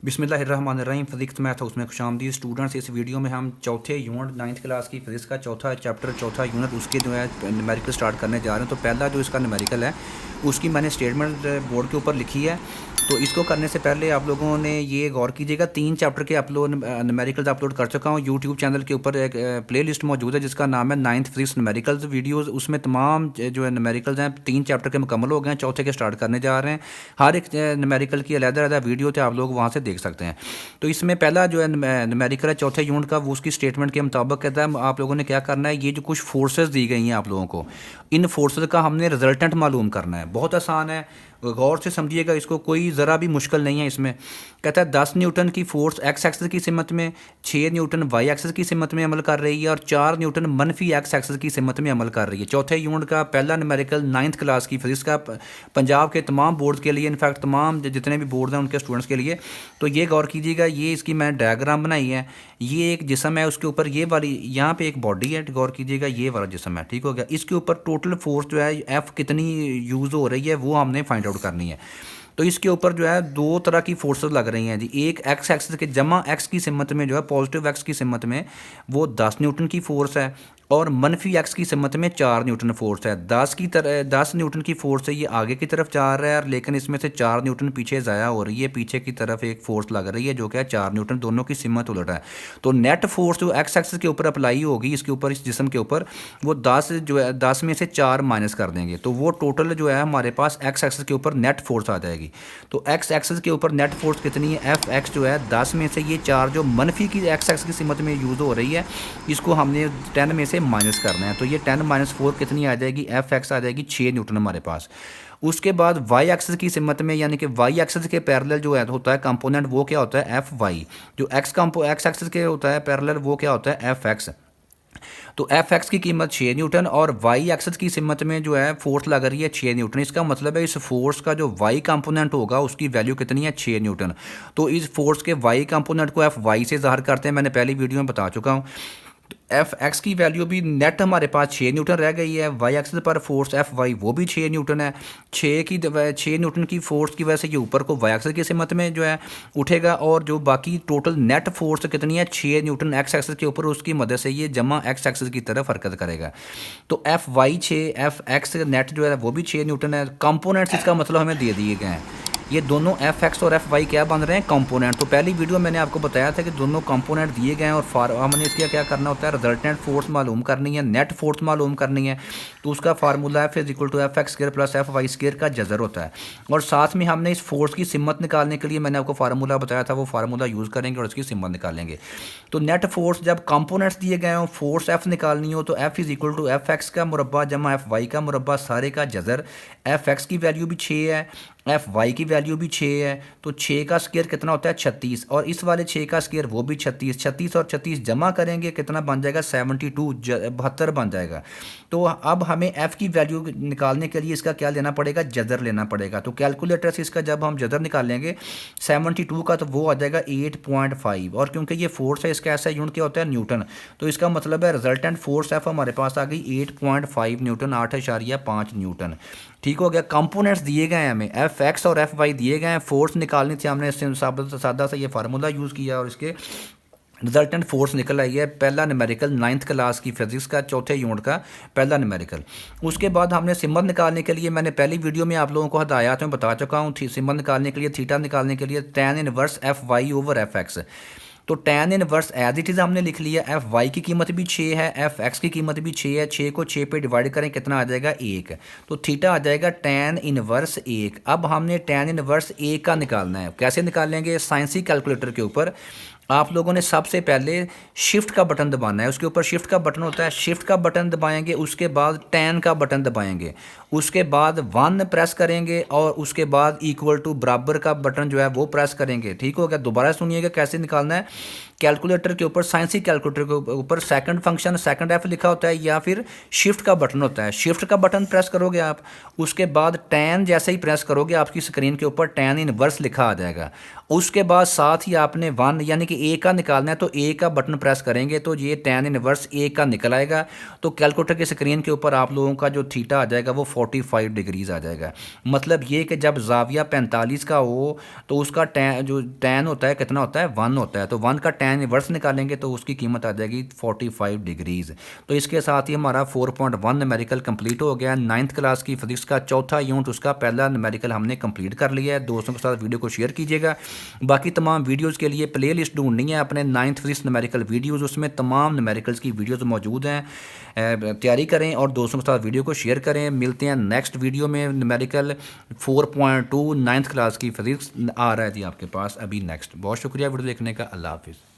बिस्मिल्लाहिर्रहमानिर्रहीम। Physics math house में खुशामदीद students. इस वीडियो में हम चौथे यूनिट 9th क्लास की फिज़िक्स का चौथा चैप्टर चौथा यूनिट उसके जो है न्यूमेरिकल स्टार्ट करने जा रहे हैं। तो पहला जो इसका न्यूमेरिकल है उसकी मैंने स्टेटमेंट बोर्ड के ऊपर लिखी है। तो इसको करने से पहले आप लोगों ने ये गौर कीजिएगा, 3 चैप्टर के अपलोड न्यूमेरिकल्स अपलोड कर चुका हूँ। यूट्यूब चैनल के ऊपर एक प्लेलिस्ट मौजूद है जिसका नाम है 9th फिज़िक्स न्यूमेरिकल्स वीडियोज़। उसमें तमाम जो है न्यूमेरिकल्स हैं 3 चैप्टर के मुकम्मल हो गए हैं, चौथे के स्टार्ट करने जा रहे हैं। हर एक न्यूमेरिकल की अलग-अलग वीडियो थे, आप लोग वहाँ से देख सकते हैं। तो इसमें पहला जो है न्यूमेरिकल है चौथे यूनिट का, वो उसकी स्टेटमेंट के मुताबिक कहता है आप लोगों ने क्या करना है, ये जो कुछ फोर्सेस दी गई हैं आप लोगों को, इन फोर्सेस का हमने रिजल्टेंट मालूम करना है। बहुत आसान है, गौर से समझिएगा इसको, कोई ज़रा भी मुश्किल नहीं है इसमें। कहता है 10 न्यूटन की फोर्स एक्स एक्सिस की सिमत में, 6 न्यूटन वाई एक्सिस की सिमत में अमल कर रही है और 4 न्यूटन मनफी एक्स एक्सिस की सिमत में अमल कर रही है। चौथे यूनिट का पहला न्यूमेरिकल 9th क्लास की फिजिक्स का, पंजाब के तमाम बोर्ड के लिए, इनफैक्ट तमाम जितने भी बोर्ड हैं उनके स्टूडेंट्स के लिए। तो ये गौर कीजिएगा, ये इसकी मैंने डायग्राम बनाई है। ये एक जिस्म है, उसके ऊपर ये वाली यहाँ पे एक बॉडी है, गौर कीजिएगा ये वाला जिस्म है, ठीक हो गया। इसके ऊपर टोटल फोर्स जो है एफ कितनी यूज़ हो रही है वो हमने फाइंड आउट करनी है। तो इसके ऊपर जो है 2 तरह की फोर्सेस लग रही हैं जी। एक एक्स एक्सिस के जमा एक्स की सिमत में जो है, पॉजिटिव एक्स की सिमत में वो 10 न्यूटन की फोर्स है और मनफी एक्स की सिमत में 4 न्यूटन फोर्स है। 10 न्यूटन की फोर्स है, ये आगे की तरफ जा रहा है, लेकिन इसमें से 4 न्यूटन पीछे ज़ाया हो रही है। पीछे की तरफ एक फोर्स लग रही है जो कि है 4 न्यूटन, दोनों की सिमत उलट है। तो नेट फोर्स जो एक्स एक्सिस के ऊपर अप्लाई होगी इसके ऊपर, इस जिस्म के ऊपर, वो 10 जो है 10 में से 4 माइनस कर देंगे तो वो टोटल जो है हमारे पास एक्स एक्सिस के ऊपर नेट फोर्स आ जाएगी। तो एक्स एक्सिस के ऊपर नेट फोर्स कितनी है, एफ एक्स जो है 10 में से ये 4 जो मनफी की एक्स एक्सिस की सिमत में यूज़ हो रही है, इसको हमने 10 में से माइनस करना है। तो ये 10 - 4 कितनी आ जाएगी, एफ एक्स आ जाएगी 6 न्यूटन हमारे पास। उसके बाद वाई एक्सिस की सिमत में, यानी कि वाई एक्सिस के पैरेलल जो है होता है कंपोनेंट, वो क्या होता है, एफ वाई। जो एक्स एक्सिस के होता है पैरेलल, वो क्या होता है, एफ एक्स। तो एफ एक्स की कीमत 6 न्यूटन और वाई एक्सिस की सिमत में जो है फोर्स लग रही है 6 न्यूटन। इसका मतलब है इस फोर्स का जो वाई कंपोनेंट होगा उसकी वैल्यू कितनी है, 6 न्यूटन। तो इस फोर्स के वाई कंपोनेंट को एफ वाई से ज़ाहिर करते हैं, मैंने पहली वीडियो में बता चुका हूँ। एफ एक्स की वैल्यू भी नेट हमारे पास 6 न्यूटन रह गई है। वाई एक्सिस पर फोर्स एफ वाई वो भी 6 न्यूटन है। 6 न्यूटन की फोर्स की वजह से ये ऊपर को वाई एक्सिस की सिमत में जो है उठेगा, और जो बाकी टोटल नेट फोर्स कितनी है, 6 न्यूटन एक्स एक्सिस के ऊपर, उसकी मदद से ये जमा एक्स एक्सिस की तरफ हरकत करेगा। तो F Y 6, F X net जो है वो भी 6 न्यूटन है। कंपोनेंट्स इसका मतलब हमें दे दिए गए हैं। ये दोनों एफ एक्स और एफ वाई क्या बन रहे हैं, कंपोनेंट। तो पहली वीडियो मैंने आपको बताया था कि दोनों कंपोनेंट दिए गए हैं और हमने इसका क्या करना होता है, रिजल्टेंट फोर्स मालूम करनी है, नेट फोर्स मालूम करनी है। तो उसका formula F is equal to F X square plus F Y square का जज़र होता है। और साथ में हमने इस फोर्स की सिमत निकालने के लिए मैंने आपको फार्मूला बताया था, वो फार्मूला यूज़ करेंगे और इसकी सिमत निकालेंगे। तो नेट फोर्स जब कंपोनेंट्स दिए गए हों, फोर्स एफ निकालनी हो, तो F is equal to F X का मुरब्बा जमा एफ वाई का मुरब्बा, सारे का जज़र। एफ एक्स की वैल्यू भी 6 है, एफ वाई की वैल्यू भी 6 है। तो 6 का स्क्वायर कितना होता है, 36, और इस वाले 6 का स्क्वायर वो भी 36। 36 और 36 जमा करेंगे कितना बन जाएगा, 72, 72 बन जाएगा। तो अब हमें एफ़ की वैल्यू निकालने के लिए इसका क्या लेना पड़ेगा, जज़र लेना पड़ेगा। तो कैलकुलेटर से इसका जब हम जज़र निकालेंगे 72 का, तो वो आ जाएगा 8.5, और क्योंकि ये फोर्स है इसका ऐसा यूनिट क्या होता है, न्यूटन। तो इसका मतलब है रिजल्टेंट फोर्स एफ हमारे पास आ गई 8.5 न्यूटन, 8.5 न्यूटन। ठीक हो गया। कंपोनेंट्स दिए गए हैं हमें, एफ एक्स और एफ वाई दिए गए हैं। फोर्स निकालनी थी, हमने सादा सा ये फार्मूला यूज़ किया और इसके रिजल्टेंट फोर्स निकल आई है। पहला न्यूमेरिकल 9th क्लास की फिजिक्स का चौथे यूनिट का पहला न्यूमेरिकल। उसके बाद हमने सिमत निकालने के लिए, मैंने पहली वीडियो में आप लोगों को हदायत में बता चुका हूँ, सिमत निकालने के लिए, थीटा निकालने के लिए tan inverse F Y over F X. तो tan inverse as it is हमने लिख लिया। एफ वाई की कीमत भी 6 है, एफ एक्स की कीमत भी 6 है। 6 को 6 पे डिवाइड करें कितना आ जाएगा, 1। तो थीटा आ जाएगा tan इनवर्स 1। अब हमने tan इनवर्स 1 का निकालना है। कैसे निकालेंगे, साइंसी कैलकुलेटर के ऊपर आप लोगों ने सबसे पहले शिफ्ट का बटन दबाना है। उसके ऊपर शिफ्ट का बटन होता है, शिफ्ट का बटन दबाएंगे, उसके बाद tan का बटन दबाएंगे, उसके बाद 1 प्रेस करेंगे, और उसके बाद इक्वल टू बराबर का बटन जो है वो प्रेस करेंगे। ठीक हो गया। दोबारा सुनिएगा कैसे निकालना है। कैलकुलेटर के ऊपर, साइंसी कैलकुलेटर के ऊपर सेकंड फंक्शन, सेकंड एफ लिखा होता है, या फिर शिफ्ट का बटन होता है। शिफ्ट का बटन प्रेस करोगे आप, उसके बाद tan जैसे ही प्रेस करोगे आपकी स्क्रीन के ऊपर tan इनवर्स लिखा आ जाएगा। उसके बाद साथ ही आपने 1 यानी कि कि ए का निकालना है तो ए का बटन प्रेस करेंगे तो ये tan इनवर्स ए का निकल आएगा। तो कैलकुलेटर की स्क्रीन के ऊपर आप लोगों का जो थीटा आ जाएगा वो 45 डिग्रीज आ जाएगा। मतलब ये कि जब जाविया 45 का हो तो उसका tan होता है कितना होता है 1 होता है, तो 1 का tan इनवर्स निकालेंगे तो उसकी कीमत आ जाएगी 45 डिग्रीज। तो इसके साथ ही हमारा 4.1 न्यूमेरिकल कंप्लीट हो गया। 9th क्लास की फिजिक्स का चौथा यूनिट उसका पहला न्यूमेरिकल हमने कंप्लीट कर लिया है। दोस्तों के साथ वीडियो को शेयर कीजिएगा। बाकी तमाम वीडियोज़ के लिए प्ले लिस्ट ढूंढनी है अपने 9th फिजिक्स न्यूमेरिकल वीडियोज़, उसमें तमाम न्यूमेरिकल्स की वीडियोज़ मौजूद हैं। तैयारी करें और दोस्तों के साथ वीडियो को शेयर करें। मिलते हैं नेक्स्ट वीडियो में। न्यूमेरिकल 4.2 9th क्लास की फिजिक्स आ रहा है जी आपके पास अभी नेक्स्ट। बहुत शुक्रिया वीडियो देखने का। अल्लाह हाफिज़।